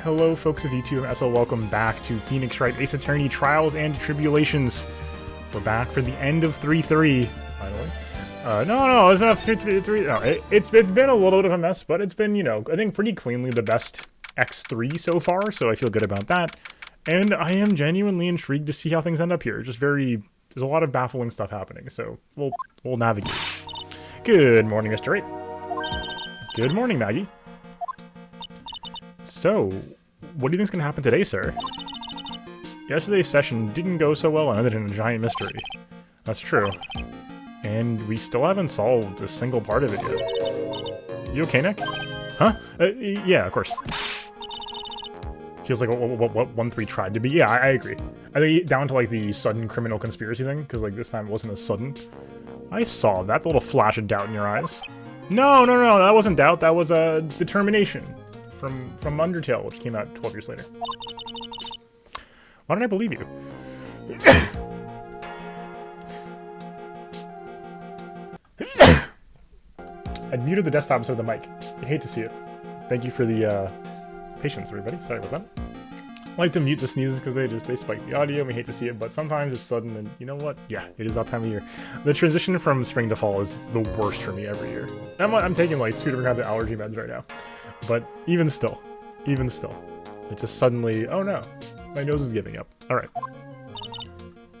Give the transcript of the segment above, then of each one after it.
Hello, folks of YouTube and SL. Welcome back to Phoenix Wright Ace Attorney Trials and Tribulations. We're back for the end of 3-3, finally. No, it's not 3-3. No, it's been a little bit of a mess, but it's been, I think pretty cleanly the best X3 so far, so I feel good about that. And I am genuinely intrigued to see how things end up here. There's a lot of baffling stuff happening, so we'll navigate. Good morning, Mr. 8. Good morning, Maggie. So, what do you think's gonna happen today, sir? Yesterday's session didn't go so well and ended in a giant mystery. That's true. And we still haven't solved a single part of it yet. You okay, Nick? Huh? Yeah, of course. Feels like what 1-3 tried to be. Yeah, I agree. I think down to like the sudden criminal conspiracy thing, because like this time it wasn't as sudden. I saw that little flash of doubt in your eyes. No, that wasn't doubt. That was determination. From Undertale, which came out 12 years later. Why don't I believe you? I muted the desktop instead of the mic. I hate to see it. Thank you for the patience, everybody. Sorry about that. I like to mute the sneezes because they spike the audio and we hate to see it, but sometimes it's sudden and you know what? Yeah, it is that time of year. The transition from spring to fall is the worst for me every year. I'm taking like 2 different kinds of allergy meds right now. But even still, it just suddenly, oh no, my nose is giving up. All right,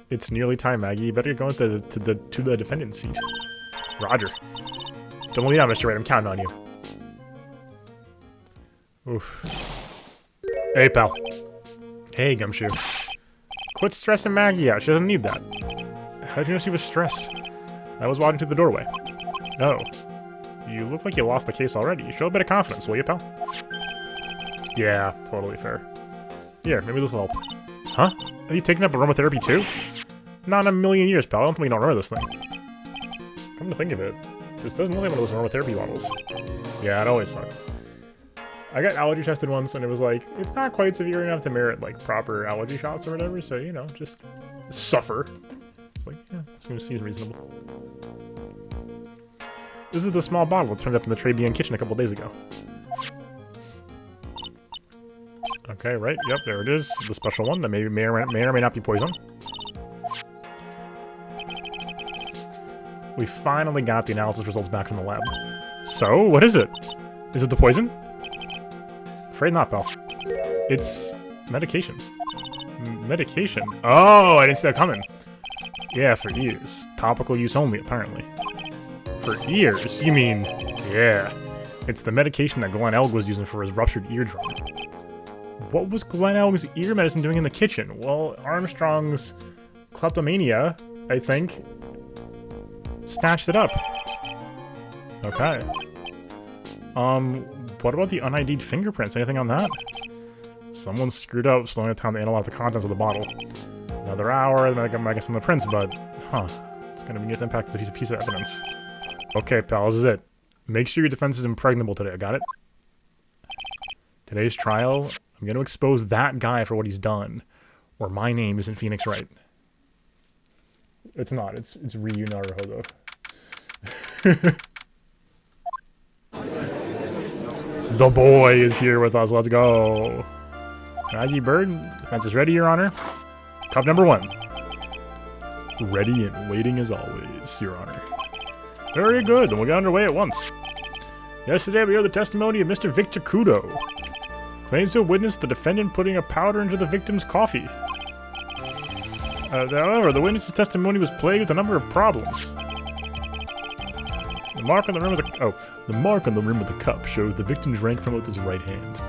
it's nearly time, Maggie. You better go to the defendant's seat. Roger. Don't let me down, Mr. Wright. I'm counting on you. Oof. Hey, pal. Hey, Gumshoe. Quit stressing Maggie out. She doesn't need that. How'd you know she was stressed? I was walking through the doorway. Oh. You look like you lost the case already. Show a bit of confidence, will you, pal? Yeah, totally fair. Here, maybe this will help. Huh? Have you taken up aromatherapy too? Not in a million years, pal. I don't think we don't remember this thing. Come to think of it, this doesn't look like one of those aromatherapy bottles. Yeah, it always sucks. I got allergy tested once, and it was like, it's not quite severe enough to merit, like, proper allergy shots or whatever, so, just suffer. It's like, yeah, seems reasonable. This is the small bottle that turned up in the Tribune kitchen a couple days ago. Okay, right, yep, there it is. The special one that may or may not be poison. We finally got the analysis results back from the lab. So, what is it? Is it the poison? Afraid not, pal. It's medication. Medication? Oh, I didn't see that coming. Yeah, for years. Topical use only, apparently. For ears? You mean, yeah. It's the medication that Glenn Elg was using for his ruptured eardrum. What was Glenn Elg's ear medicine doing in the kitchen? Well, Armstrong's kleptomania, I think, snatched it up. Okay. What about the un-ID'd fingerprints? Anything on that? Someone screwed up, slowing it down to analyze the contents of the bottle. Another hour, then I get some of the prints, but, it's gonna be its impact as a piece of evidence. Okay, pal, this is it. Make sure your defense is impregnable today, I got it? Today's trial, I'm gonna expose that guy for what he's done, or my name isn't Phoenix Wright. It's not, it's Ryu Naruhodo. The boy is here with us, let's go. Maggie Bird, defense is ready, Your Honor. Cup number 1. Ready and waiting as always, Your Honor. Very good, then we'll get underway at once. Yesterday we heard the testimony of Mr. Victor Kudo. Claims to have witnessed the defendant putting a powder into the victim's coffee. However, the witness's testimony was plagued with a number of problems. The mark on the rim of the cup shows the victim drank from it with his right hand.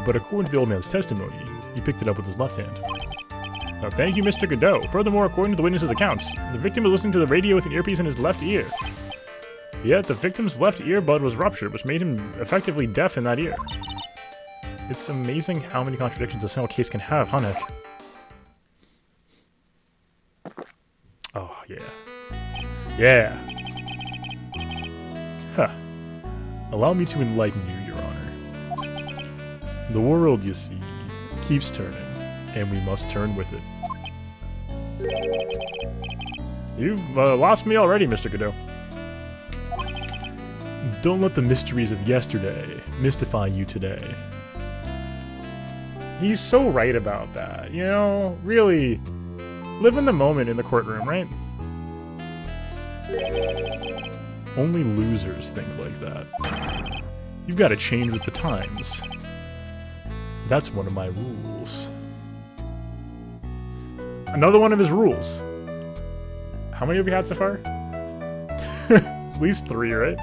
But according to the old man's testimony, he picked it up with his left hand. Thank you, Mr. Godot. Furthermore, according to the witness's accounts, the victim was listening to the radio with an earpiece in his left ear. Yet, the victim's left earbud was ruptured, which made him effectively deaf in that ear. It's amazing how many contradictions a single case can have, huh, Nick? Oh, yeah. Yeah. Huh. Allow me to enlighten you, Your Honor. The world, you see, keeps turning, and we must turn with it. You've lost me already, Mr. Godot. Don't let the mysteries of yesterday mystify you today. He's so right about that, you know? Really, live in the moment in the courtroom, right? Only losers think like that. You've got to change with the times. That's one of my rules. Another one of his rules. How many have we had so far? At least 3, right?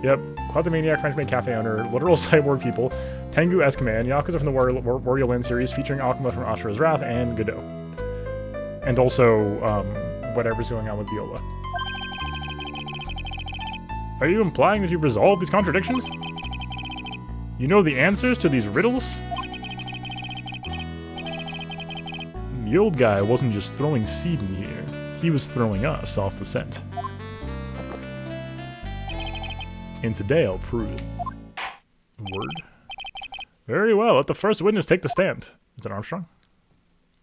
Yep. Cloud the Maniac, Frenchman Cafe owner, literal cyborg people, Tengu Eskman, Yakuza from the Wario Land series featuring Akuma from Ashura's Wrath, and Godot. And also, whatever's going on with Viola. Are you implying that you've resolved these contradictions? You know the answers to these riddles? The old guy wasn't just throwing seed in here, he was throwing us off the scent. And today I'll prove it. Word. Very well, let the first witness take the stand. Is it Armstrong?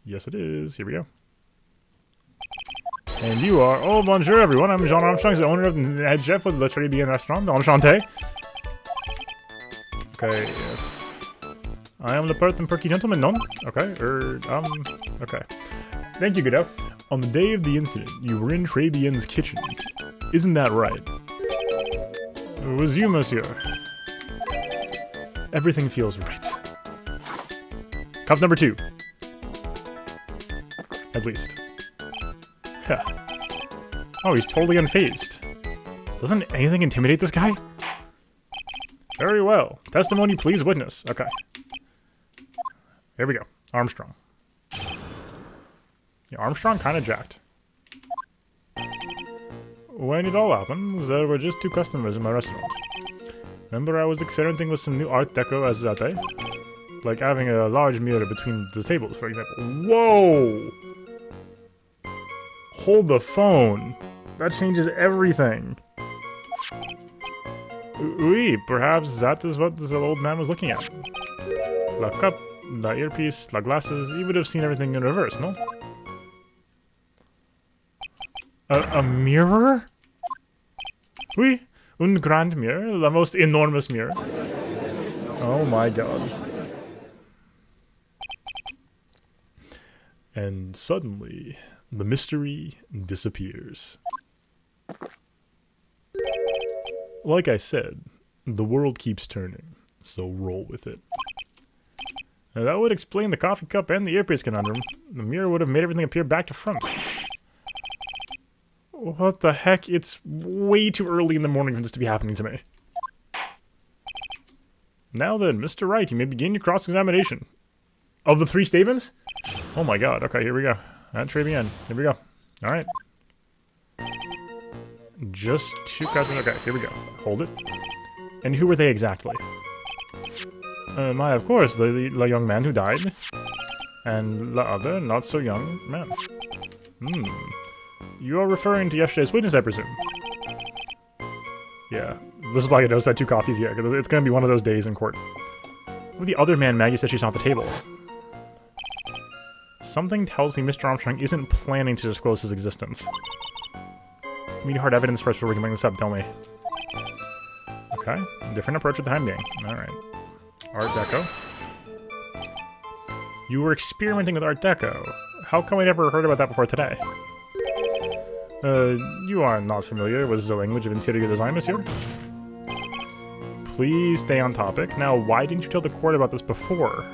Yes it is, here we go. And you are, oh bonjour everyone, I'm Jean Armstrong, the owner of the head chef of the Tribulations restaurant, Enchanté. Okay, yes. I am the pert and perky gentleman, non? Okay, okay. Thank you, Godot. On the day of the incident, you were in Trabien's kitchen. Isn't that right? It was you, monsieur. Everything feels right. Cup number 2. At least. Yeah. Oh, he's totally unfazed. Doesn't anything intimidate this guy? Very well. Testimony, please, witness. Okay. Here we go. Armstrong. Yeah, Armstrong kind of jacked. When it all happened, there were just 2 customers in my restaurant. Remember I was experimenting with some new art deco as that day? Like having a large mirror between the tables, for example. Whoa! Hold the phone. That changes everything. Oui, perhaps that is what the old man was looking at. La cup, la earpiece, la glasses, he would have seen everything in reverse, no? A mirror? Oui, un grand mirror, the most enormous mirror. Oh my god. And suddenly, the mystery disappears. Like I said, the world keeps turning, so roll with it. Now that would explain the coffee cup and the earpiece conundrum. The mirror would have made everything appear back to front. What the heck? It's way too early in the morning for this to be happening to me. Now then, Mr. Wright, you may begin your cross-examination. Of the 3 statements? Oh my god, okay, here we go. At Tribune, here we go. Alright. Just 2 customers, okay, here we go. Hold it. And who were they exactly? Of course, the young man who died. And the other, not so young man. You are referring to yesterday's witness, I presume? Yeah. This is why I noticed I had 2 coffees, yeah, because it's gonna be one of those days in court. With the other man, Maggie said she's not at the table. Something tells me Mr. Armstrong isn't planning to disclose his existence. We need hard evidence first before we can bring this up, don't we? Okay. Different approach at the time being. Alright. Art Deco. You were experimenting with Art Deco. How come I never heard about that before today? You are not familiar with the language of interior design, monsieur? Please stay on topic. Now, why didn't you tell the court about this before?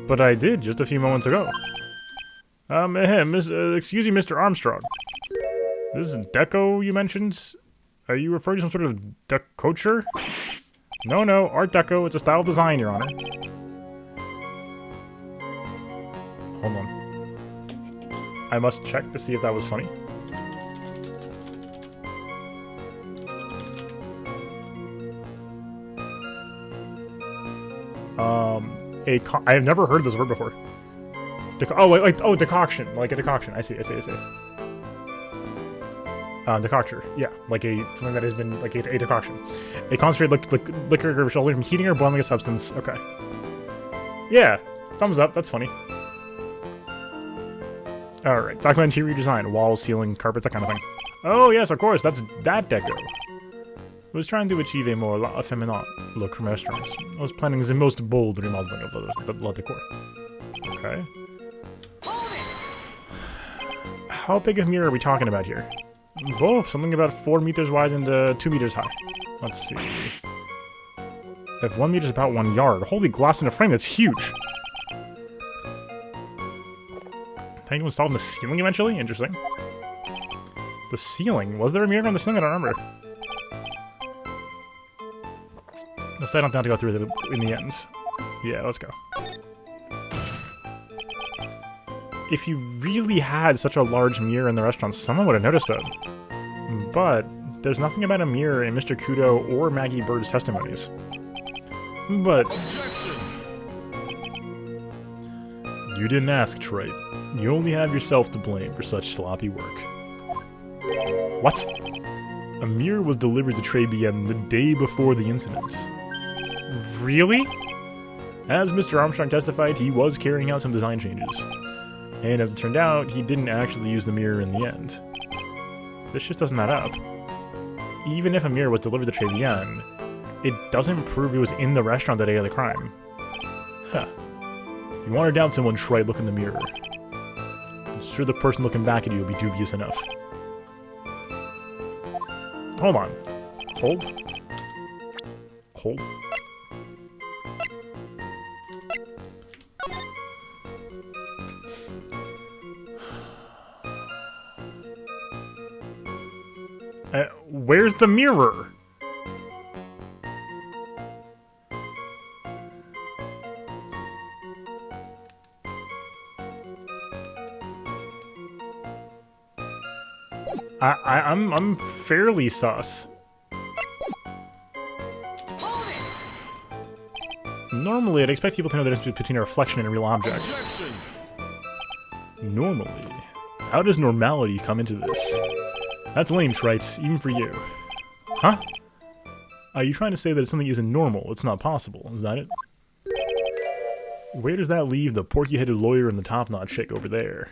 But I did just a few moments ago. Excuse me, Mr. Armstrong. This is deco you mentioned? Are you referring to some sort of decoture? No, Art Deco. It's a style of design, Your Honor. Hold on. I must check to see if that was funny. I have never heard this word before. Decoction, like a decoction. I see. Decoction, yeah, like something that has been like a decoction, a concentrated liquor resulting from heating or boiling a substance. Okay. Yeah, thumbs up. That's funny. All right, document interior design, walls, ceiling, carpets, that kind of thing. Oh yes, of course. That's that deco. I was trying to achieve a more effeminate look from restaurants. I was planning the most bold remodeling of the La Decor. Okay. How big a mirror are we talking about here? Both, something about 4 meters wide and 2 meters high. Let's see. If 1 meter is about 1 yard. Holy glass in a frame, that's huge! Can you install in the ceiling eventually? Interesting. The ceiling? Was there a mirror on the ceiling? I don't remember. Let's decide on down to go through in the end. Yeah, let's go. If you really had such a large mirror in the restaurant, someone would have noticed it. But there's nothing about a mirror in Mr. Kudo or Maggie Bird's testimonies. But you didn't ask, Trite. You only have yourself to blame for such sloppy work. What? A mirror was delivered to Tribulations the day before the incident. Really? As Mr. Armstrong testified, he was carrying out some design changes. And as it turned out, he didn't actually use the mirror in the end. This just doesn't add up. Even if a mirror was delivered to Tribulations, it doesn't prove it was in the restaurant the day of the crime. Huh. You want to doubt someone, Trite, look in the mirror. I'm sure the person looking back at you will be dubious enough. Hold on. Hold. Hold. Where's the mirror? I'm fairly sus. Normally, I'd expect people to know the difference between a reflection and a real object. Normally? How does normality come into this? That's lame, Trite, even for you. Huh? Are you trying to say that if something isn't normal, it's not possible? Is that it? Where does that leave the porky-headed lawyer and the top-notch chick over there?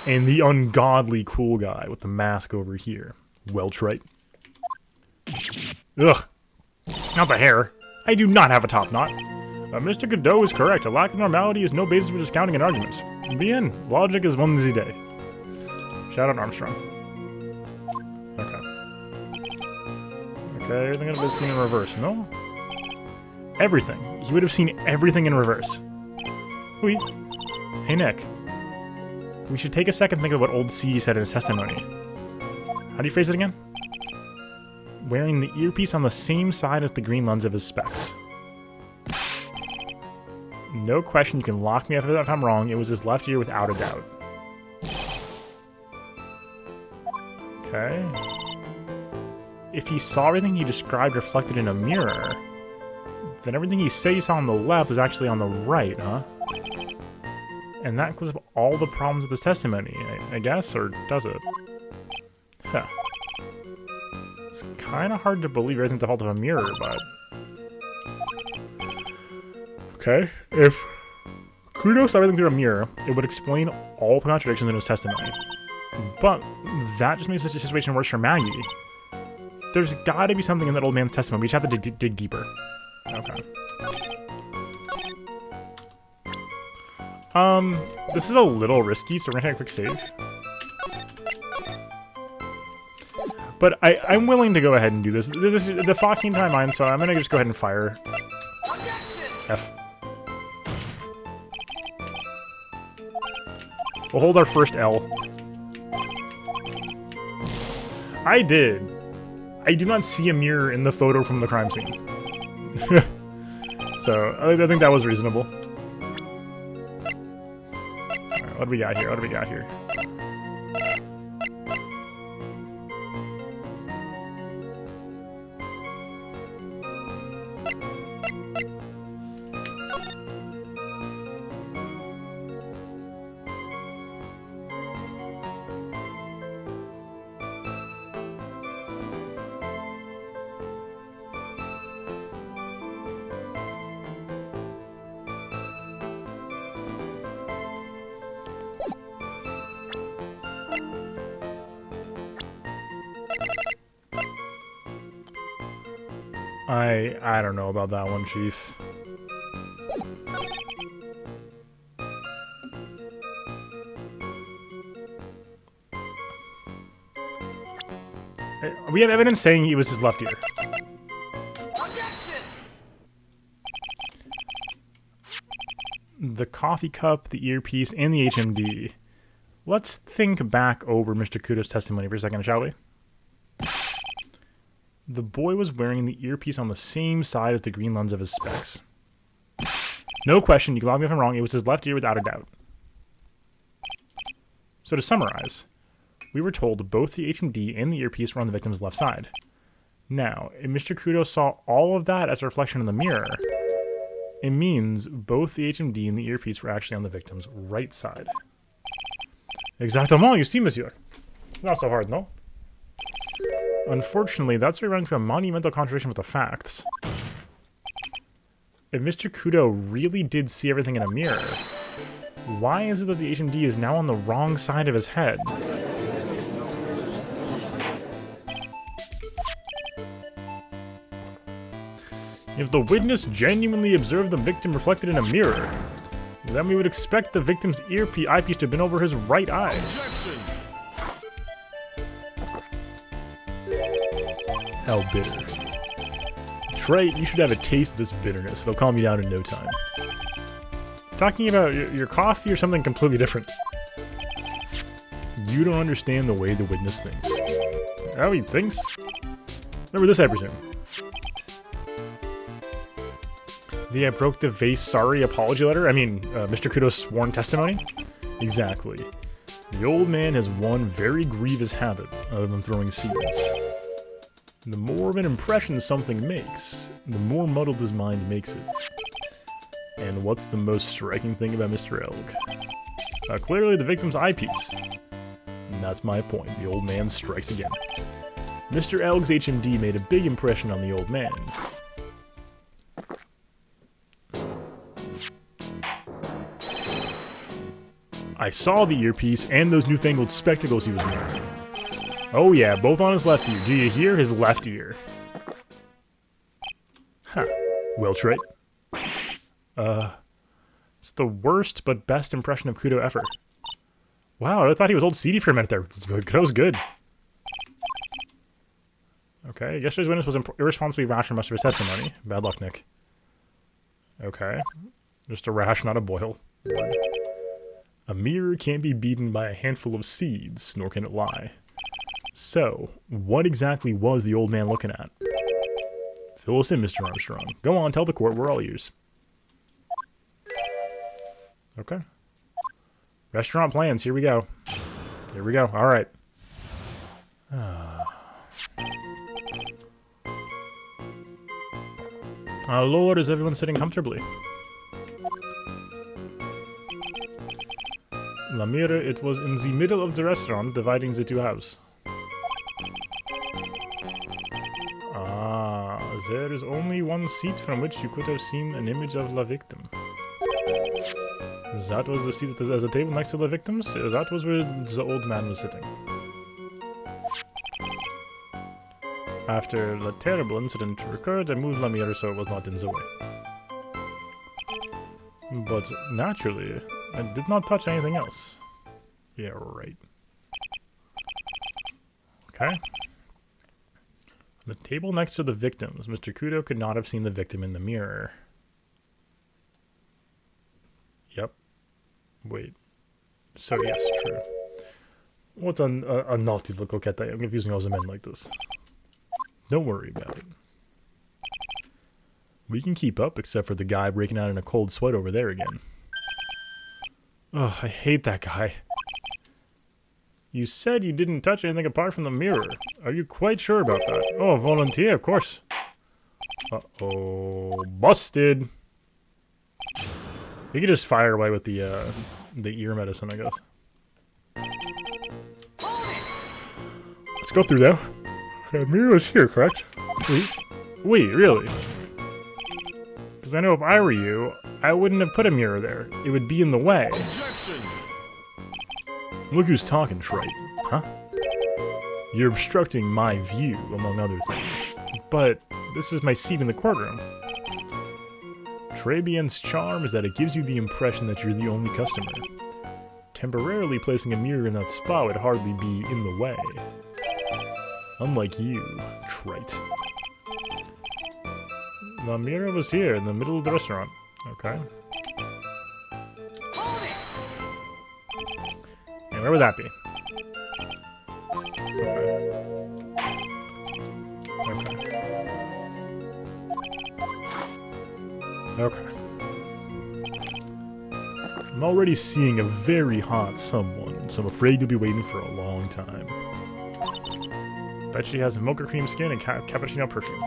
And the ungodly cool guy with the mask over here. Well, Trite. Ugh. Not the hair. I do not have a top knot. Mr. Godot is correct. A lack of normality is no basis for discounting an argument. The end. Logic is one day. Shout out Armstrong. Okay. Okay, everything would have been seen in reverse, no? Everything. He would have seen everything in reverse. Wait. Hey, Nick. We should take a second to think of what old C said in his testimony. How do you phrase it again? Wearing the earpiece on the same side as the green lens of his specs. No question, you can lock me up if I'm wrong. It was his left ear without a doubt. Okay. If he saw everything he described reflected in a mirror, then everything he said he saw on the left was actually on the right, huh? And that clears up all the problems with his testimony, I guess, or does it? Huh. It's kind of hard to believe everything's the fault of a mirror, but... Okay, if Kudo saw everything through a mirror, it would explain all the contradictions in his testimony. But that just makes the situation worse for Maggie. There's gotta be something in that old man's testimony. We just have to dig deeper. Okay. This is a little risky, so we're gonna take a quick save. But I'm willing to go ahead and do this. The thought came to my mind, so I'm gonna just go ahead and fire. F. We'll hold our first L. I did. I do not see a mirror in the photo from the crime scene. So, I think that was reasonable. Alright, what do we got here? What do we got here? I don't know about that one, Chief. We have evidence saying it was his left ear. The coffee cup, the earpiece, and the HMD. Let's think back over Mr. Kudo's testimony for a second, shall we? The boy was wearing the earpiece on the same side as the green lens of his specs. No question, you can log me if I'm wrong, it was his left ear without a doubt. So to summarize, we were told both the HMD and the earpiece were on the victim's left side. Now, if Mr. Kudo saw all of that as a reflection in the mirror, it means both the HMD and the earpiece were actually on the victim's right side. Exactement, you see, monsieur. Not so hard, no? Unfortunately, that's where we run into a monumental contradiction with the facts. If Mr. Kudo really did see everything in a mirror, why is it that the HMD is now on the wrong side of his head? If the witness genuinely observed the victim reflected in a mirror, then we would expect the victim's eyepiece to have been over his right eye. How bitter. Trey, you should have a taste of this bitterness. It'll calm you down in no time. Talking about your coffee or something completely different. You don't understand the way the witness thinks. Oh, he thinks? Remember this, I presume. The I broke the vase sorry apology letter? I mean, Mr. Kudo's sworn testimony? Exactly. The old man has one very grievous habit, other than throwing seeds. The more of an impression something makes, the more muddled his mind makes it. And what's the most striking thing about Mr. Elg? Clearly the victim's eyepiece. And that's my point, the old man strikes again. Mr. Elg's HMD made a big impression on the old man. I saw the earpiece and those newfangled spectacles he was wearing. Oh yeah, both on his left ear. Do you hear? His left ear. Huh. Well, Trey. It's the worst but best impression of Kudo ever. Wow, I thought he was old seedy for a minute there. That was good. Okay, yesterday's witness was irresponsibly rash for much of his testimony. Bad luck, Nick. Okay. Just a rash, not a boil. A mirror can't be beaten by a handful of seeds, nor can it lie. So, what exactly was the old man looking at? Fill us in, Mr. Armstrong. Go on, tell the court, we're all ears. Okay. Restaurant plans, here we go. Here we go, alright. Lord, is everyone sitting comfortably? La mirror, it was in the middle of the restaurant, dividing the two halves. Ah, there is only one seat from which you could have seen an image of la victim. That was the seat at the table next to the victims? That was where the old man was sitting. After the terrible incident occurred, I moved la mirror so it was not in the way. But naturally, I did not touch anything else. Yeah, right. Okay. The table next to the victims. Mr. Kudo could not have seen the victim in the mirror. Yep. Wait. So yes, true. What a naughty little coquette. I'm confusing all the men like this. Don't worry about it. We can keep up, except for the guy breaking out in a cold sweat over there again. Ugh, I hate that guy. You said you didn't touch anything apart from the mirror. Are you quite sure about that? Oh, volunteer, of course. Uh-oh. Busted. You could just fire away with the ear medicine, I guess. Let's go through there. The mirror is here, correct? Wait, really? Because I know if I were you, I wouldn't have put a mirror there. It would be in the way. Objection! Look who's talking, Trite. Huh? You're obstructing my view, among other things. But This is my seat in the courtroom. Tribulations' charm is that it gives you the impression that you're the only customer. Temporarily placing a mirror in that spot would hardly be in the way. Unlike you, trite. The mirror was here in the middle of the restaurant. Okay. And where would that be? Okay. I'm already seeing a very hot someone, so I'm afraid you'll be waiting for a long time. Bet she has mocha cream skin and cappuccino perfume.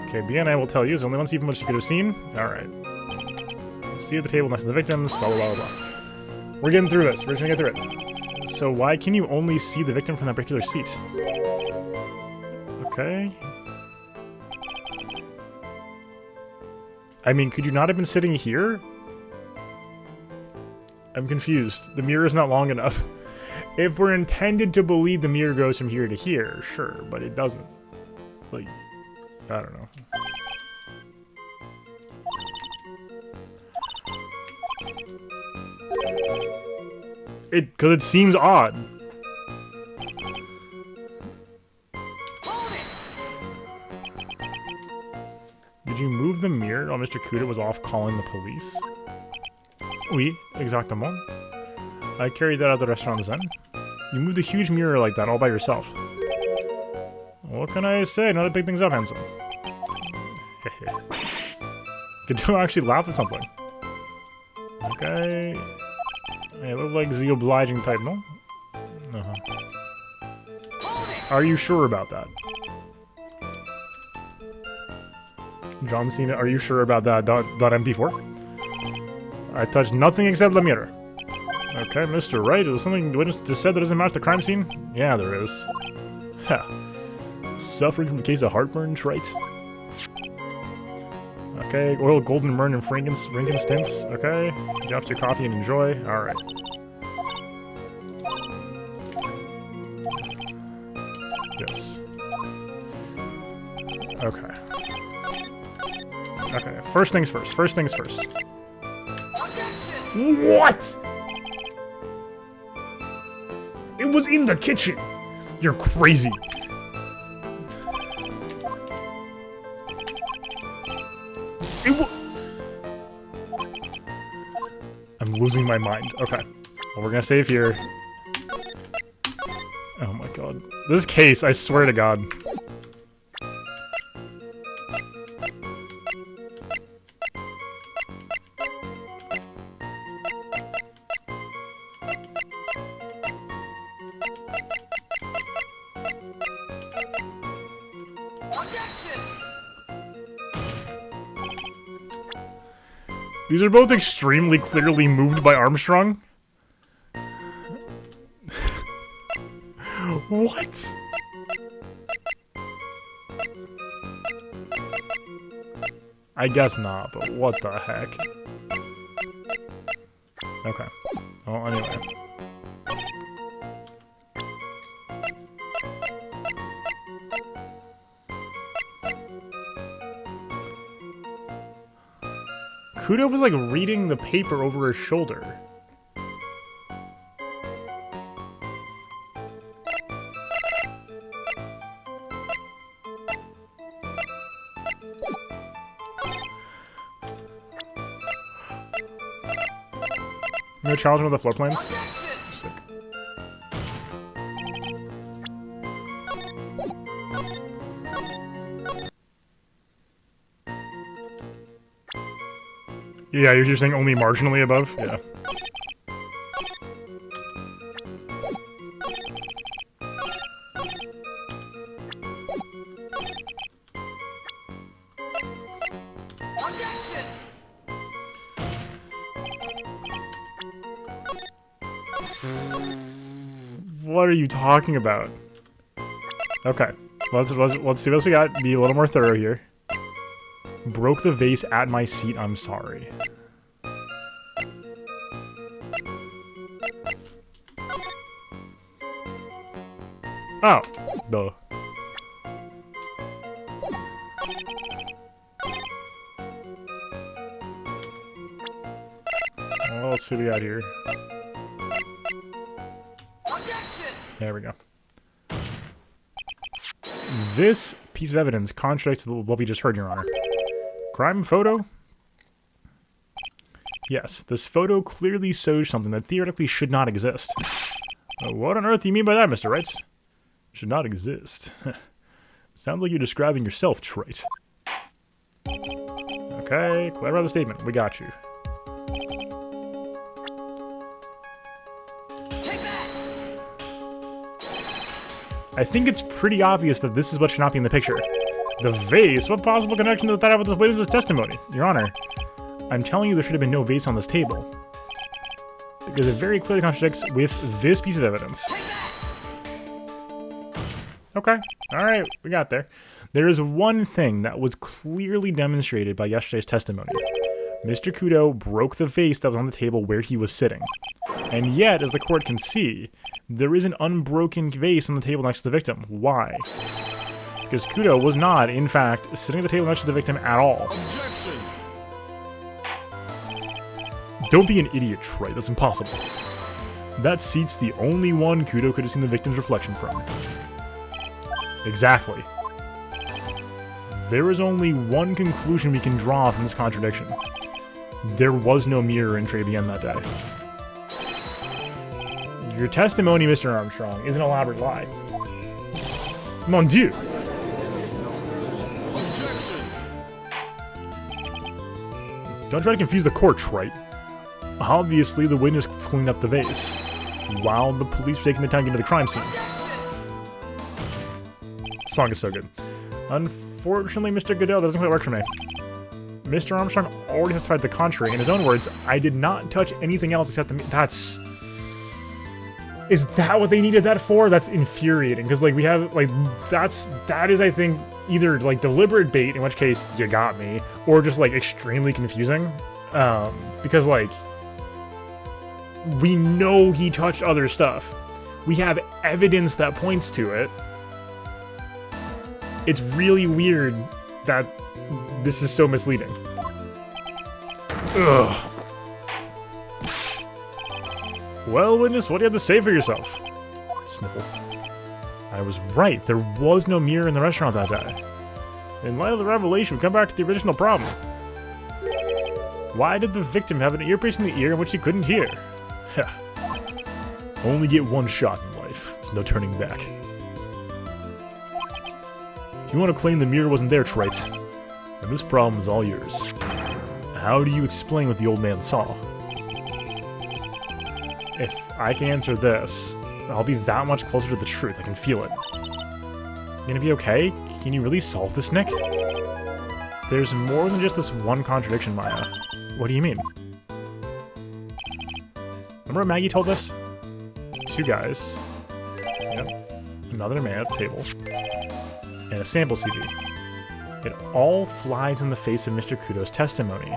Okay, BNI will tell you, there's only one seat from which you could have seen. Alright. See at the table next to the victims, blah blah blah blah. We're getting through this, we're just gonna get through it. So why can you only see the victim from that particular seat? Okay. I mean, could you not have been sitting here? I'm confused. The mirror is not long enough. If we're intended to believe the mirror goes from here to here, sure, but it doesn't. Like, I don't know. Because it seems odd. Did you move the mirror while Mr. Kuda was off calling the police? Oui, exactement. I carried that out of the restaurant then. You moved a huge mirror like that all by yourself. What can I say? Another big things up, handsome. Could you actually laugh at something? Okay. I look like the obliging type, no? Uh-huh. Are you sure about that? John Cena, are you sure about that .mp4? I touched nothing except the mirror. Okay, Mr. Wright, is there something the witness just said that doesn't match the crime scene? Yeah, there is. Ha. Suffering from a case of heartburn, right? Okay, oil, golden myrrh, and frankincense. Okay, get off to your coffee and enjoy. Alright. Yes. Okay. Okay, first things first. First things first. What? It was in the kitchen. You're crazy. I'm losing my mind. Okay. Well, we're gonna save here. Oh my god. This case, I swear to god. These are both extremely clearly moved by Armstrong. What? I guess not, but what the heck? Okay. Well, anyway. Kudo was like reading the paper over his shoulder. No challenge with the floor plans? Sick. Yeah, you're saying only marginally above? Yeah. What are you talking about? Okay, let's see what else we got. Be a little more thorough here. Broke the vase at my seat, I'm sorry. Oh, duh. let's see what we got here. There we go. This piece of evidence contradicts what we just heard, Your Honor. Crime photo? Yes, this photo clearly shows something that theoretically should not exist. What on earth do you mean by that, Mr. Wright? Should not exist. Sounds like you're describing yourself, Trite. Okay, clarify the statement. We got you. I think it's pretty obvious that this is what should not be in the picture. The vase? What possible connection does that have with this witness's testimony? Your Honor, I'm telling you there should have been no vase on this table. Because it very clearly contradicts with this piece of evidence. Okay, alright, we got there. There is one thing that was clearly demonstrated by yesterday's testimony. Mr. Kudo broke the vase that was on the table where he was sitting. And yet, as the court can see, there is an unbroken vase on the table next to the victim. Why? Because Kudo was not, in fact, sitting at the table next to the victim at all. Objection. Don't be an idiot, Trite. That's impossible. That seat's the only one Kudo could have seen the victim's reflection from. Exactly. There is only one conclusion we can draw from this contradiction. There was no mirror in Tribulations that day. Your testimony, Mr. Armstrong, is an elaborate lie. Mon Dieu! Don't try to confuse the court, Trite. Obviously, the witness cleaned up the vase, while the police were taking the time to get to the crime scene. This song is so good. Unfortunately, Mr. Goodell, that doesn't quite work for me. Mr. Armstrong already testified the contrary. In his own words, I did not touch anything else except the... That's... Is that what they needed that for? That's infuriating, because, like, we have, like, that is, I think, either, like, deliberate bait, in which case, you got me, or just, like, extremely confusing. Because, like, we know he touched other stuff. We have evidence that points to it. It's really weird that this is so misleading. Ugh. Well, witness, what do you have to say for yourself? Sniffle. I was right. There was no mirror in the restaurant that day. In light of the revelation, we come back to the original problem. Why did the victim have an earpiece in the ear in which he couldn't hear? Only get one shot in life. There's no turning back. If you want to claim the mirror wasn't there, Trite, then this problem is all yours. How do you explain what the old man saw? If I can answer this, I'll be that much closer to the truth. I can feel it. You gonna be okay? Can you really solve this, Nick? There's more than just this one contradiction, Maya. What do you mean? Remember what Maggie told us? Two guys. Yep. Another man at the table. And a sample CD. It all flies in the face of Mr. Kudo's testimony.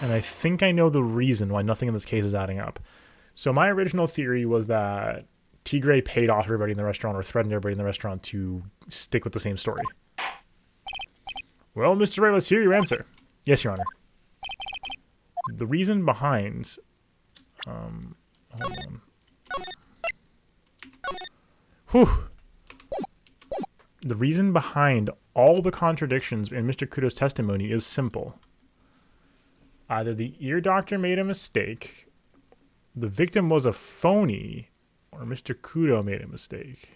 And I think I know the reason why nothing in this case is adding up. So my original theory was that Tigray paid off everybody in the restaurant or threatened everybody in the restaurant to stick with the same story. Well, Mr. Ray, let's hear your answer. Yes, Your Honor. The reason behind... hold on. Whew. The reason behind all the contradictions in Mr. Kudo's testimony is simple. Either the ear doctor made a mistake, the victim was a phony, or Mr. Kudo made a mistake.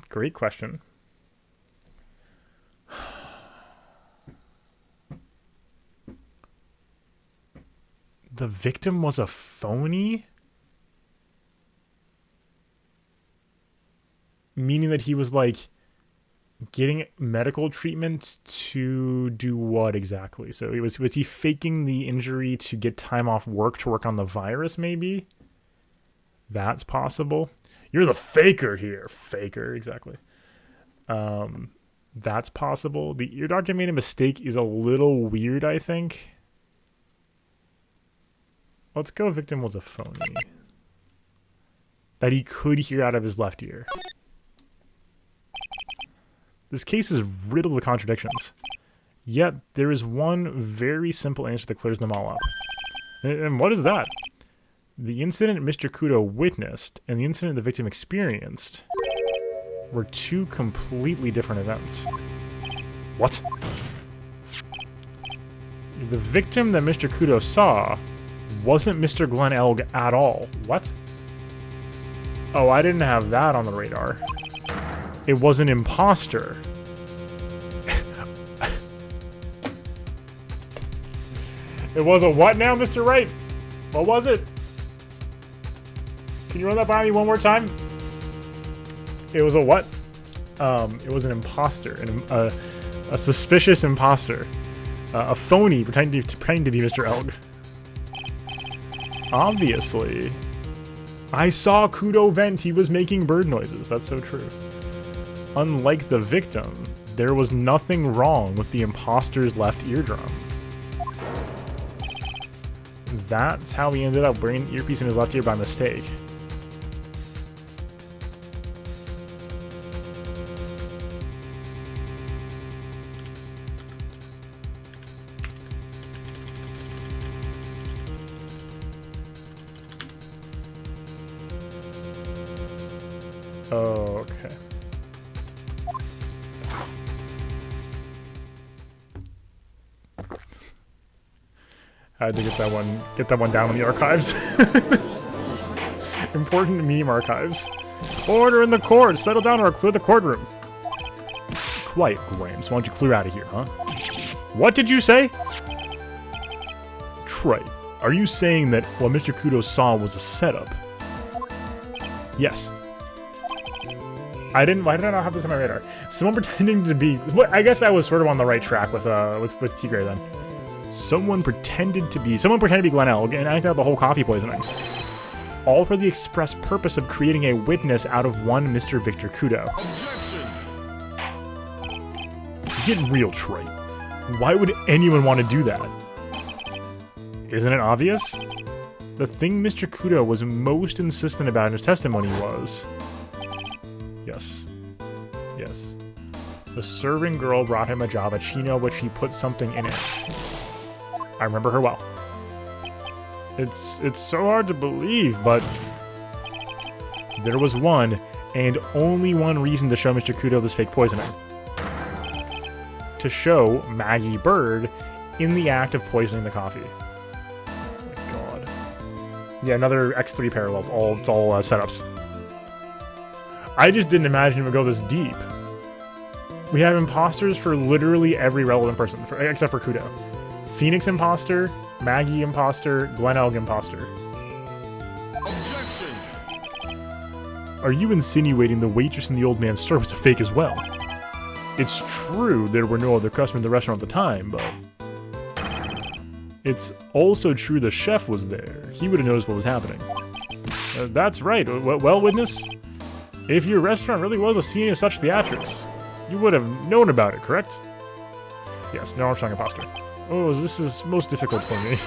Great question. The victim was a phony? Meaning that he was, like, getting medical treatment to do what exactly? So was he faking the injury to get time off work to work on the virus, maybe? That's possible. You're the faker here. Faker, exactly. That's possible. The ear doctor made a mistake is a little weird, I think. Let's go victim was a phony. That he could hear out of his left ear. This case is riddled with contradictions. Yet, there is one very simple answer that clears them all up. And what is that? The incident Mr. Kudo witnessed and the incident the victim experienced were two completely different events. What? The victim that Mr. Kudo saw wasn't Mr. Glenn Elg at all. What? Oh, I didn't have that on the radar. It was an imposter. It was a what now, Mr. Wright? What was it? Can you run that by me one more time? It was a what? It was an imposter, a suspicious imposter, a phony pretending to be Mr. Elg. Obviously, I saw Kudo vent. He was making bird noises. That's so true. Unlike the victim, there was nothing wrong with the imposter's left eardrum. That's how he ended up wearing an earpiece in his left ear by mistake. Okay. I had to get that one down in the archives. Important meme archives. Order in the court! Settle down or clear the courtroom. Quiet, Grimes. Why don't you clear out of here, huh? What did you say? Trey, are you saying that what Mr. Kudo saw was a setup? Yes. Why did I not have this on my radar? Someone pretending to be... I guess I was sort of on the right track with Tigray then. Someone pretended to be Glenn Elg and acted out the whole coffee poisoning. All for the express purpose of creating a witness out of one Mr. Victor Kudo. Objection! Get real, Trey. Why would anyone want to do that? Isn't it obvious? The thing Mr. Kudo was most insistent about in his testimony was... Yes. Yes. The serving girl brought him a Java Chino, but she put something in it. I remember her well. It's so hard to believe, but there was one, and only one reason to show Mr. Kudo this fake poisoning. To show Maggie Bird in the act of poisoning the coffee. Oh my god. Yeah, another X3 parallel. It's all setups. I just didn't imagine it would go this deep. We have imposters for literally every relevant person, except for Kudo. Phoenix imposter, Maggie imposter, Glenn Elg imposter. Objection! Are you insinuating the waitress in the old man's store was a fake as well? It's true there were no other customers in the restaurant at the time, but... It's also true the chef was there. He would have noticed what was happening. That's right. Well, witness? If your restaurant really was a scene of such theatrics, you would have known about it, correct? Yes, no Armstrong imposter. Oh, this is most difficult for me.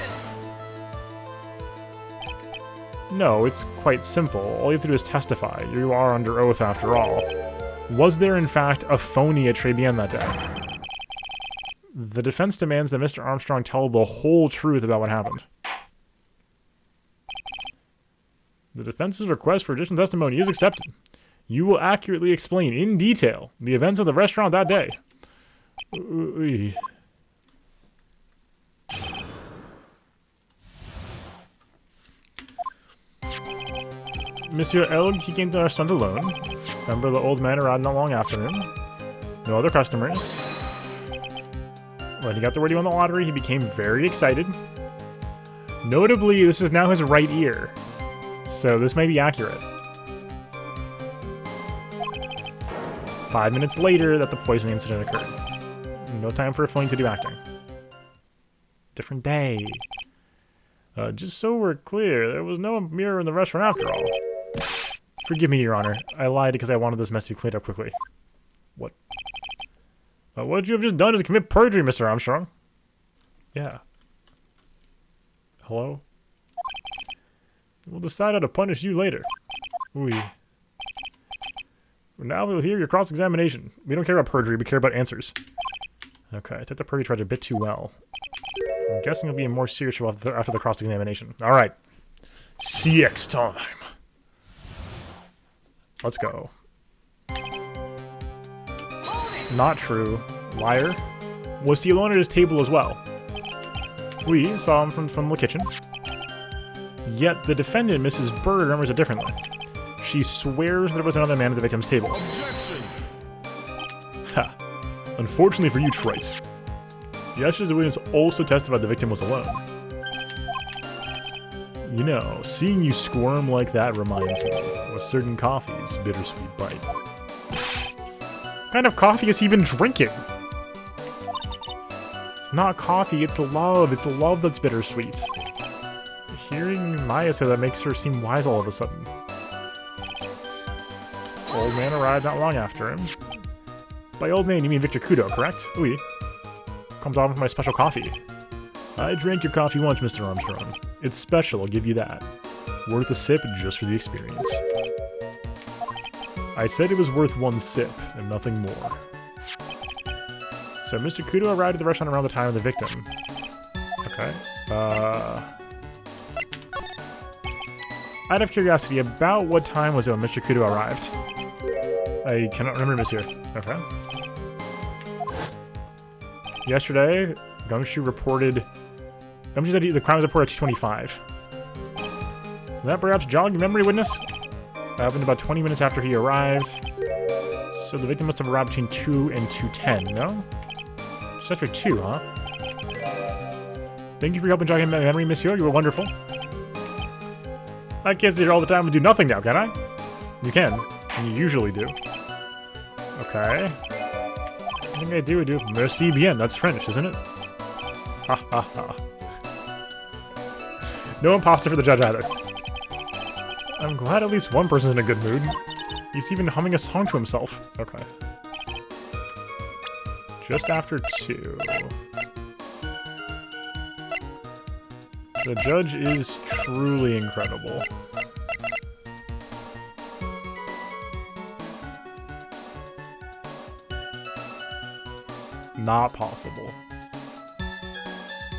No, it's quite simple. All you have to do is testify. You are under oath after all. Was there in fact a phony at Tribulations that day? The defense demands that Mr. Armstrong tell the whole truth about what happened. The defense's request for additional testimony is accepted. You will accurately explain in detail the events of the restaurant that day. Monsieur Elg, he came to the restaurant alone. Remember, the old man arrived not long after him. No other customers. When he got the word he won the lottery, he became very excited. Notably, this is now his right ear. So this may be accurate. 5 minutes later that the poisoning incident occurred. No time for a phony to do acting. Different day. Just so we're clear, there was no mirror in the restaurant after all. Forgive me, Your Honor. I lied because I wanted this mess to be cleared up quickly. What? What you have just done is commit perjury, Mr. Armstrong. Yeah. Hello? We'll decide how to punish you later. Ooh. Now we'll hear your cross-examination. We don't care about perjury, we care about answers. Okay, I took the perjury charge a bit too well. I'm guessing it'll be more serious after the cross-examination. Alright. CX time. Let's go. Not true. Liar. Was he alone at his table as well? We saw him from the kitchen. Yet the defendant, Mrs. Bird, remembers it differently. She swears there was another man at the victim's table. Objection! Ha. Unfortunately for you, Trice. Yesterday's witness also testified the victim was alone. You know, seeing you squirm like that reminds me of a certain coffee's bittersweet bite. What kind of coffee is he even drinking? It's not coffee, it's love. It's love that's bittersweet. Hearing Maya say that makes her seem wise all of a sudden. Old man arrived not long after him. By old man, you mean Victor Kudo, correct? Oui. Comes on with my special coffee. I drank your coffee once, Mr. Armstrong. It's special, I'll give you that. Worth a sip just for the experience. I said it was worth one sip, and nothing more. So Mr. Kudo arrived at the restaurant around the time of the victim. Okay. Out of curiosity, about what time was it when Mr. Kudo arrived? I cannot remember, monsieur. Okay. Yesterday, Gumshoe reported... Gumshoe said the crime was reported at 2:25. That perhaps jogged your memory, witness? That happened about 20 minutes after he arrived. So the victim must have arrived between 2 and 2:10, no? Just after 2, huh? Thank you for helping jog my memory, monsieur. You were wonderful. I can't sit here all the time and do nothing now, can I? You can. And you usually do. Okay. I think I do. Merci bien. That's French, isn't it? Ha ha ha. No imposter for the judge either. I'm glad at least one person's in a good mood. He's even humming a song to himself. Okay. Just after 2. The judge is truly incredible. Not possible.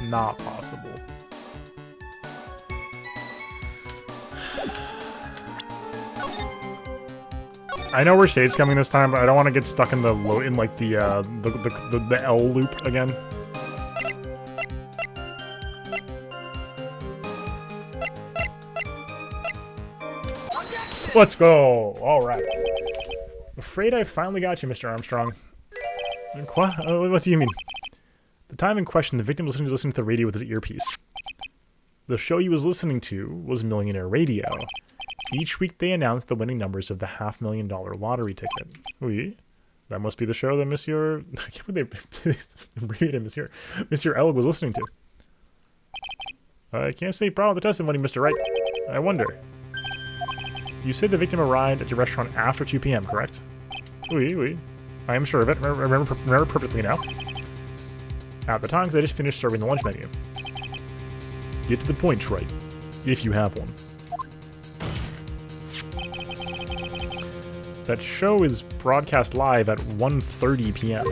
Not possible. I know we're shades coming this time, but I don't want to get stuck in the L loop again. Let's go! Alright. Afraid I finally got you, Mr. Armstrong. What do you mean? The time in question, the victim was listening to the radio with his earpiece. The show he was listening to was Millionaire Radio. Each week they announced the winning numbers of the $500,000 lottery ticket. Oui. That must be the show that Monsieur... I can't believe they abbreviated Monsieur. Monsieur L was listening to. I can't see a problem with the testimony, Mr. Wright. I wonder. You said the victim arrived at your restaurant after 2 p.m., correct? Oui. I am sure of it. Remember perfectly now. At the time, because I just finished serving the lunch menu. Get to the point, Troy. If you have one. That show is broadcast live at 1:30 p.m.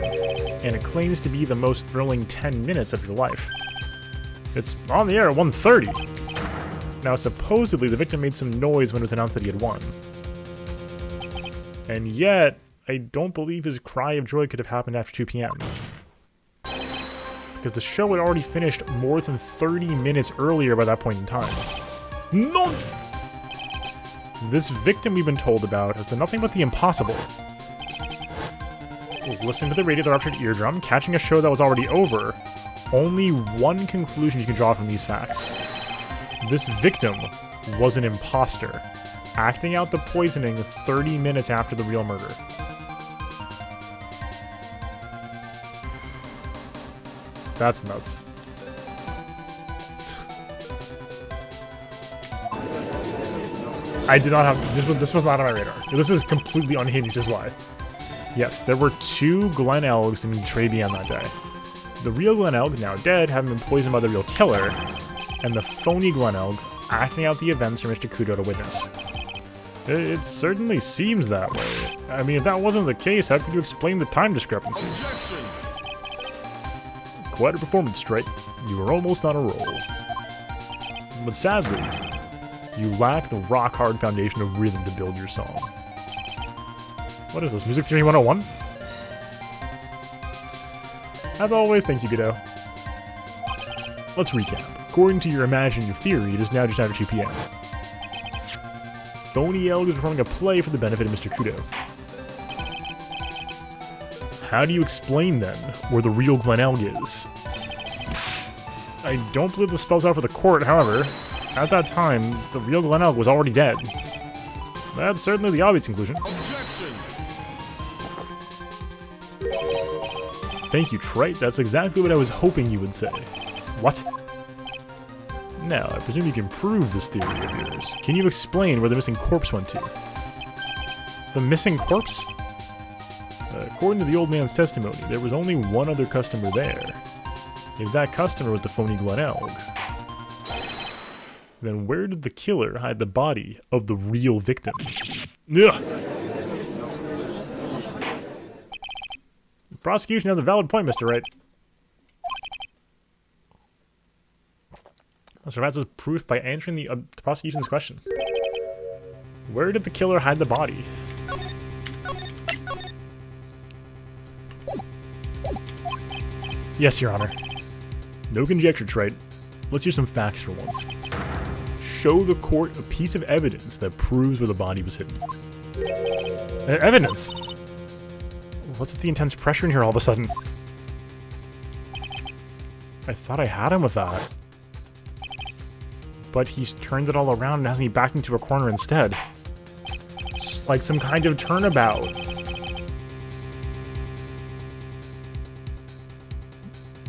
and it claims to be the most thrilling 10 minutes of your life. It's on the air at 1:30. Now, supposedly, the victim made some noise when it was announced that he had won. And yet, I don't believe his cry of joy could have happened after 2 p.m. Because the show had already finished more than 30 minutes earlier by that point in time. No! This victim we've been told about has done nothing but the impossible. Listening to the radio that ruptured eardrum, catching a show that was already over. Only one conclusion you can draw from these facts. This victim was an imposter, acting out the poisoning 30 minutes after the real murder. That's nuts. I did not have... This was not on my radar. This is completely unhinged, is why. Yes, there were 2 Glen Elgs in Tribulations that day. The real Glen Elg, now dead, having been poisoned by the real killer, and the phony Glen Elg acting out the events for Mr. Kudo to witness. It certainly seems that way. I mean, if that wasn't the case, how could you explain the time discrepancy? Objection! Quite a performance, Strike. You were almost on a roll. But sadly, you lack the rock-hard foundation of rhythm to build your song. What is this, Music Theory 101? As always, thank you, Godot. Let's recap. According to your imaginative theory, it is now just after 2 p.m. Phony Elg is performing a play for the benefit of Mr. Kudo. How do you explain, then, where the real Glen Elg is? I don't believe this spells out for the court, however. At that time, the real Glen Elg was already dead. That's certainly the obvious conclusion. Objection! Thank you, Trite. That's exactly what I was hoping you would say. What? Now, I presume you can prove this theory of yours. Can you explain where the missing corpse went to? The missing corpse? According to the old man's testimony, there was only one other customer there. If that customer was the phony Glen Elg, then where did the killer hide the body of the real victim? Ugh. The prosecution has a valid point, Mr. Wright. Mr. Vance was proof by answering the prosecution's question. Where did the killer hide the body? Yes, Your Honor. No conjecture, Trite. Let's hear some facts for once. Show the court a piece of evidence that proves where the body was hidden. Evidence? What's with the intense pressure in here all of a sudden? I thought I had him with that. But he's turned it all around and has me backed into a corner instead. Just like some kind of turnabout.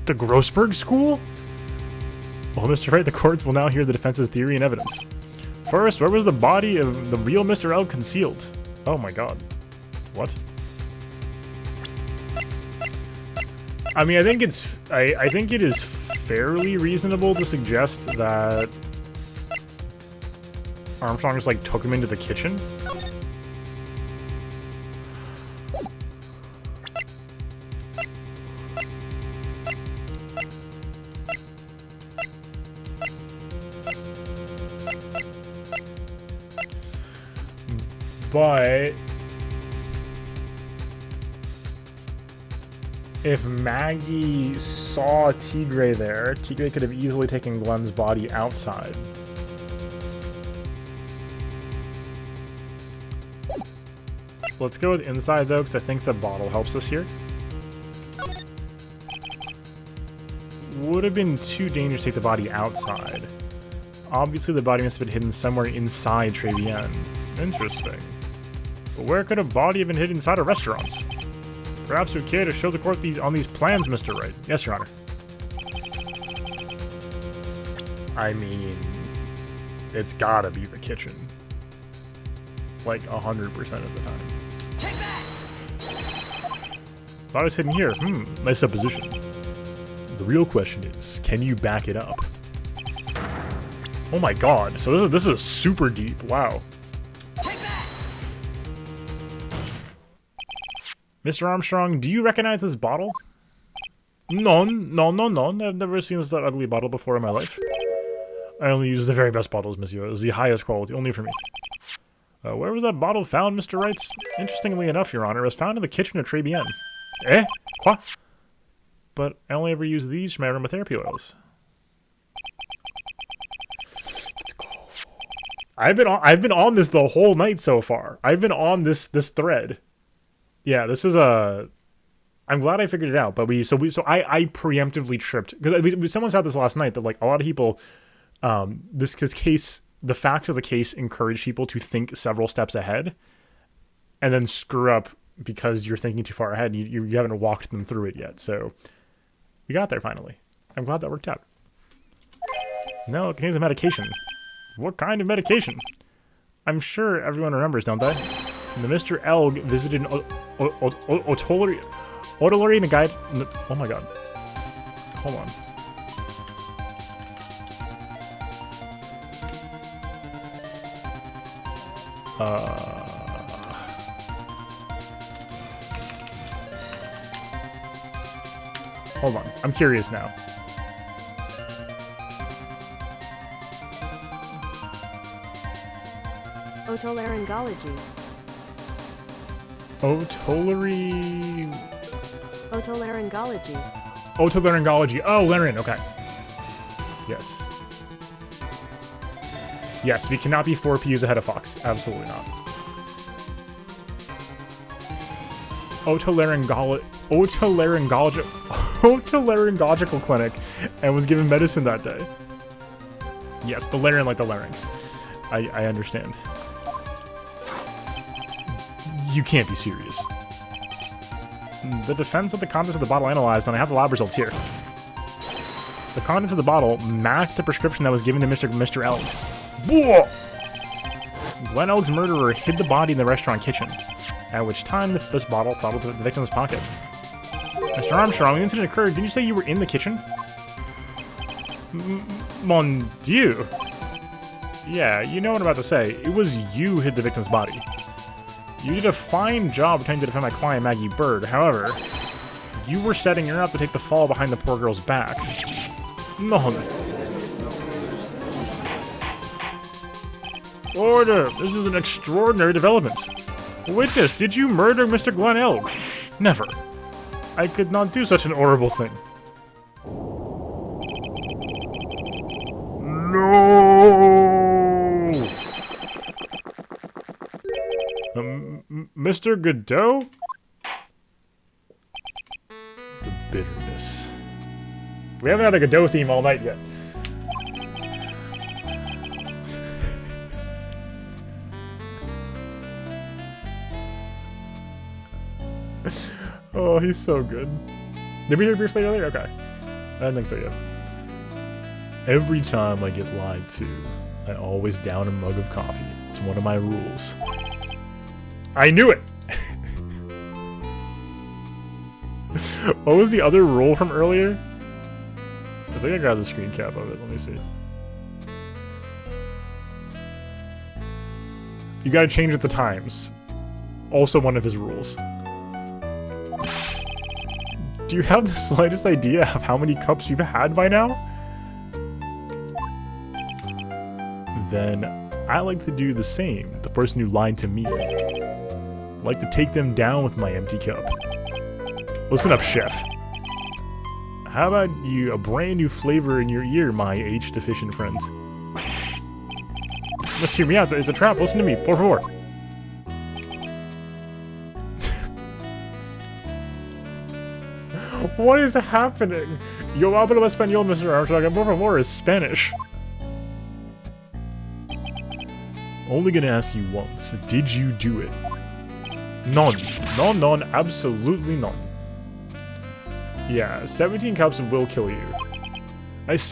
The Grossberg School? Well, Mr. Wright, the courts will now hear the defense's theory and evidence. First, where was the body of the real Mr. Elg concealed? Oh my god. What? I mean, I think it is fairly reasonable to suggest that Armstrong just, like, took him into the kitchen. But if Maggie saw Tigre there, Tigre could have easily taken Glen's body outside. Let's go with inside, though, because I think the bottle helps us here. Would have been too dangerous to take the body outside. Obviously, the body must have been hidden somewhere inside Tribulations. Interesting. But where could a body have been hidden inside a restaurant? Perhaps we care to show the court on these plans, Mr. Wright. Yes, Your Honor. I mean, it's gotta be the kitchen. Like 100% of the time. Take that! Body's hidden here. Nice supposition. The real question is, can you back it up? Oh my god, so this is super deep. Wow. Take that! Mr. Armstrong, do you recognize this bottle? No. I've never seen this ugly bottle before in my life. I only use the very best bottles, monsieur. It was the highest quality, only for me. Where was that bottle found, Mr. Wright? Interestingly enough, Your Honor, it was found in the kitchen of Tribulations. Eh? Quoi? But I only ever use these for my aromatherapy oils. Let's go. I've been on this the whole night so far. I've been on this thread. Yeah, this is a. I'm glad I figured it out. But I preemptively tripped because someone said this last night that, like, a lot of people, this case. The facts of the case encourage people to think several steps ahead and then screw up because you're thinking too far ahead and you haven't walked them through it yet. So we got there finally. I'm glad that worked out. No, it contains a medication. What kind of medication? I'm sure everyone remembers, don't they? The Mr. Elg visited an otolary and a guide. Oh my god. Hold on. Hold on. I'm curious now. Otolaryngology. Otolaryngology. Otolaryngology. Otolaryngology. Oh, Larian. Okay. Yes. Yes, we cannot be 4 PUs ahead of Fox. Absolutely not. Otolaryngological clinic, and was given medicine that day. Yes, the Larian like the larynx. I understand. You can't be serious. The defense of the contents of the bottle analyzed, and I have the lab results here. The contents of the bottle matched the prescription that was given to Mr. Elg. Whoa! Glenn Elg's murderer hid the body in the restaurant kitchen, at which time this bottle fell into the victim's pocket. Mr. Armstrong, when the incident occurred, didn't you say you were in the kitchen? Mon Dieu! Yeah, you know what I'm about to say. It was you who hid the victim's body. You did a fine job trying to defend my client, Maggie Bird. However, you were setting her up to take the fall behind the poor girl's back. No. Order! This is an extraordinary development. Witness, did you murder Mr. Glenn Elg? Never. I could not do such an horrible thing. No! Mr. Godot? The bitterness. We haven't had a Godot theme all night yet. Oh, he's so good. Did we hear briefly earlier? Okay. I don't think so yet. Every time I get lied to, I always down a mug of coffee. It's one of my rules. I knew it! What was the other rule from earlier? I think I grabbed the screen cap of it. Let me see. You gotta change with the times. Also one of his rules. Do you have the slightest idea of how many cups you've had by now? Then I like to do the same, the person who lied to me. I like to take them down with my empty cup. Listen up, chef. How about you a brand new flavor in your ear, my H-deficient friend? You must hear me out, it's a trap, listen to me, por favor. What is happening? Yo hablo español, Mr. Armstrong, and por favor is Spanish. Only gonna ask you once, did you do it? None. None, absolutely none. Yeah, 17 cups will kill you. Let's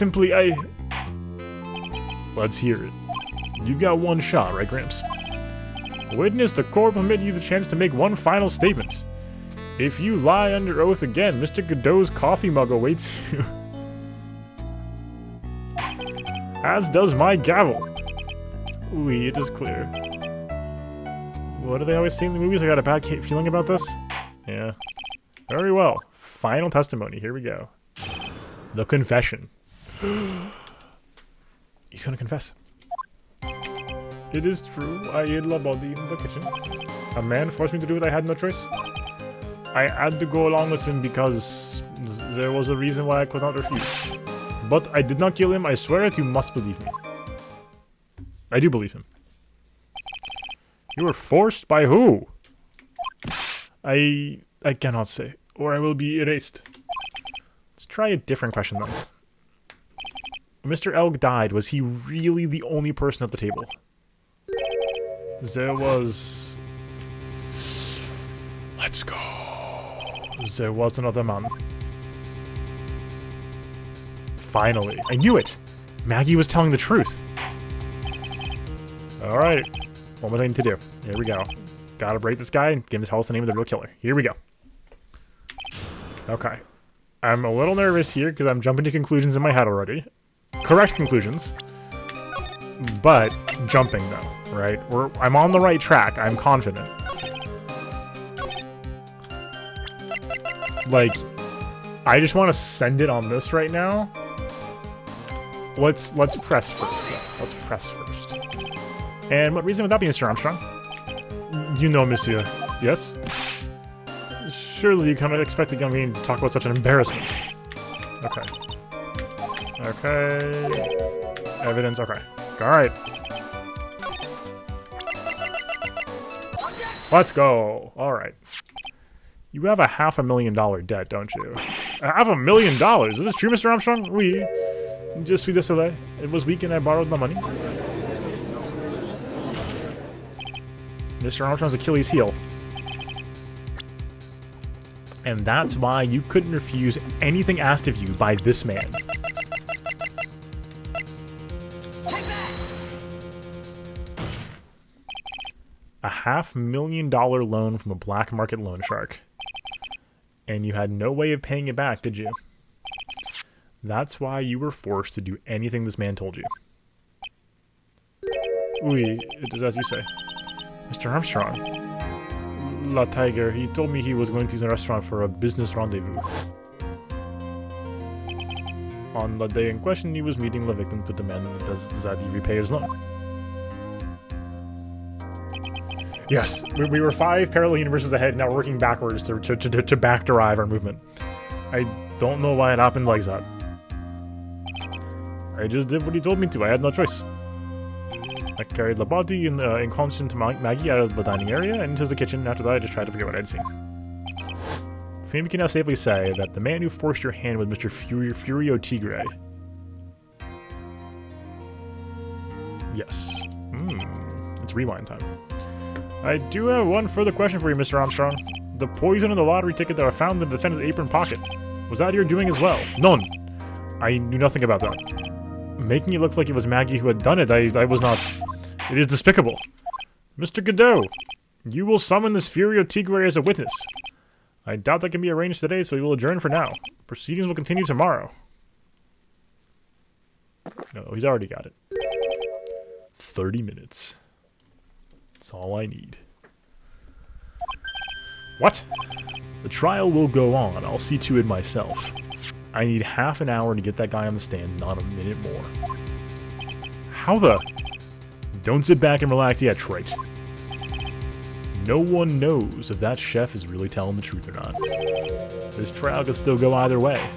hear it. You've got one shot, right, Gramps? Witness, the court will permit you the chance to make one final statement. If you lie under oath again, Mr. Godot's coffee mug awaits you. As does my gavel. Oui, it is clear. What do they always say in the movies? I got a bad feeling about this? Yeah. Very well. Final testimony. Here we go. The confession. He's gonna confess. It is true. I hid the body in the kitchen. A man forced me to do it. I had no choice. I had to go along with him because there was a reason why I could not refuse. But I did not kill him. I swear it. You must believe me. I do believe him. You were forced by who? I cannot say, or I will be erased. Let's try a different question then. Mr. Elg died. Was he really the only person at the table? There was... Let's go. There was another man. Finally. I knew it! Maggie was telling the truth. Alright. One more thing to do. Here we go. Gotta break this guy and get him to tell us the name of the real killer. Here we go. Okay. I'm a little nervous here because I'm jumping to conclusions in my head already. Correct conclusions. But jumping, though. right? I'm on the right track. I'm confident. Like, I just want to send it on this right now. Let's press first. Yeah, let's press first. And what reason would that be, Mr. Armstrong? You know, monsieur. Yes? Surely you cannot expect the young man to talk about such an embarrassment. Okay. Okay. Evidence. Okay. Alright. Let's go. Alright. You have a $500,000 debt, don't you? $500,000? Is this true, Mr. Armstrong? Oui. Je suis désolé. It was weak and I borrowed the money. Mr. Armstrong's Achilles heel. And that's why you couldn't refuse anything asked of you by this man. Take that! A $500,000 loan from a black market loan shark. And you had no way of paying it back, did you? That's why you were forced to do anything this man told you. Oui, it is as you say. Mr. Armstrong. La Tiger, he told me he was going to the restaurant for a business rendezvous. On the day in question, he was meeting the victim to demand that he repay his loan. Yes, we were 5 parallel universes ahead, now we're working backwards to back derive our movement. I don't know why it happened like that. I just did what he told me to, I had no choice. I carried the body in inconscient Maggie out of the dining area and into the kitchen. After that, I just tried to forget what I'd seen. I think we can now safely say that the man who forced your hand was Mr. Furio Tigre. Yes. It's rewind time. I do have one further question for you, Mr. Armstrong. The poison in the lottery ticket that I found in the defendant's apron pocket. Was that your doing as well? None. I knew nothing about that. Making it look like it was Maggie who had done it, I was not. It is despicable. Mr. Godot, you will summon this Furio Tigre as a witness. I doubt that can be arranged today, so we will adjourn for now. Proceedings will continue tomorrow. No, he's already got it. 30 minutes. That's all I need. What? The trial will go on. I'll see to it myself. I need half an hour to get that guy on the stand, not a minute more. How the... Don't sit back and relax yet, Trite. No one knows if that chef is really telling the truth or not. This trial could still go either way.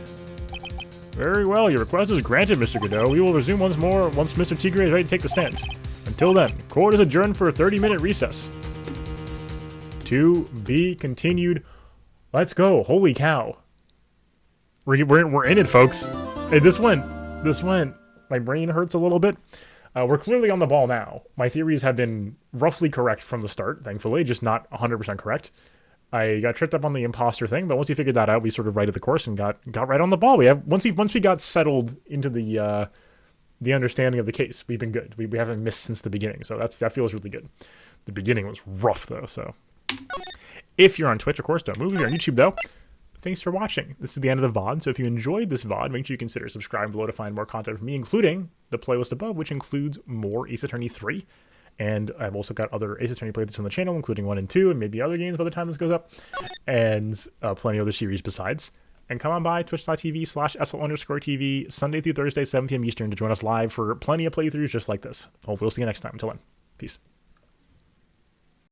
Very well, your request is granted, Mr. Godot. We will resume once more once Mr. Tigre is ready to take the stand. Until then, court is adjourned for a 30-minute recess. To be continued. Let's go. Holy cow. We're in it, folks. Hey, this went. My brain hurts a little bit. We're clearly on the ball now. My theories have been roughly correct from the start, thankfully, just not 100% correct. I got tripped up on the imposter thing, but once we figured that out, we sort of righted the course and got right on the ball. Once we got settled into the understanding of the case, we've been good. We haven't missed since the beginning, so that feels really good. The beginning was rough though. So if you're on Twitch, of course, don't move. If you're on YouTube though, thanks for watching. This is the end of the VOD, so if you enjoyed this VOD, make sure you consider subscribing below to find more content from me, including the playlist above, which includes more Ace Attorney 3. And I've also got other Ace Attorney playlists on the channel, including 1 and 2, and maybe other games by the time this goes up, and plenty of other series besides. And come on by twitch.tv/SL_TV, Sunday through Thursday, 7 p.m. Eastern, to join us live for plenty of playthroughs just like this. Hopefully we'll see you next time. Until then, peace.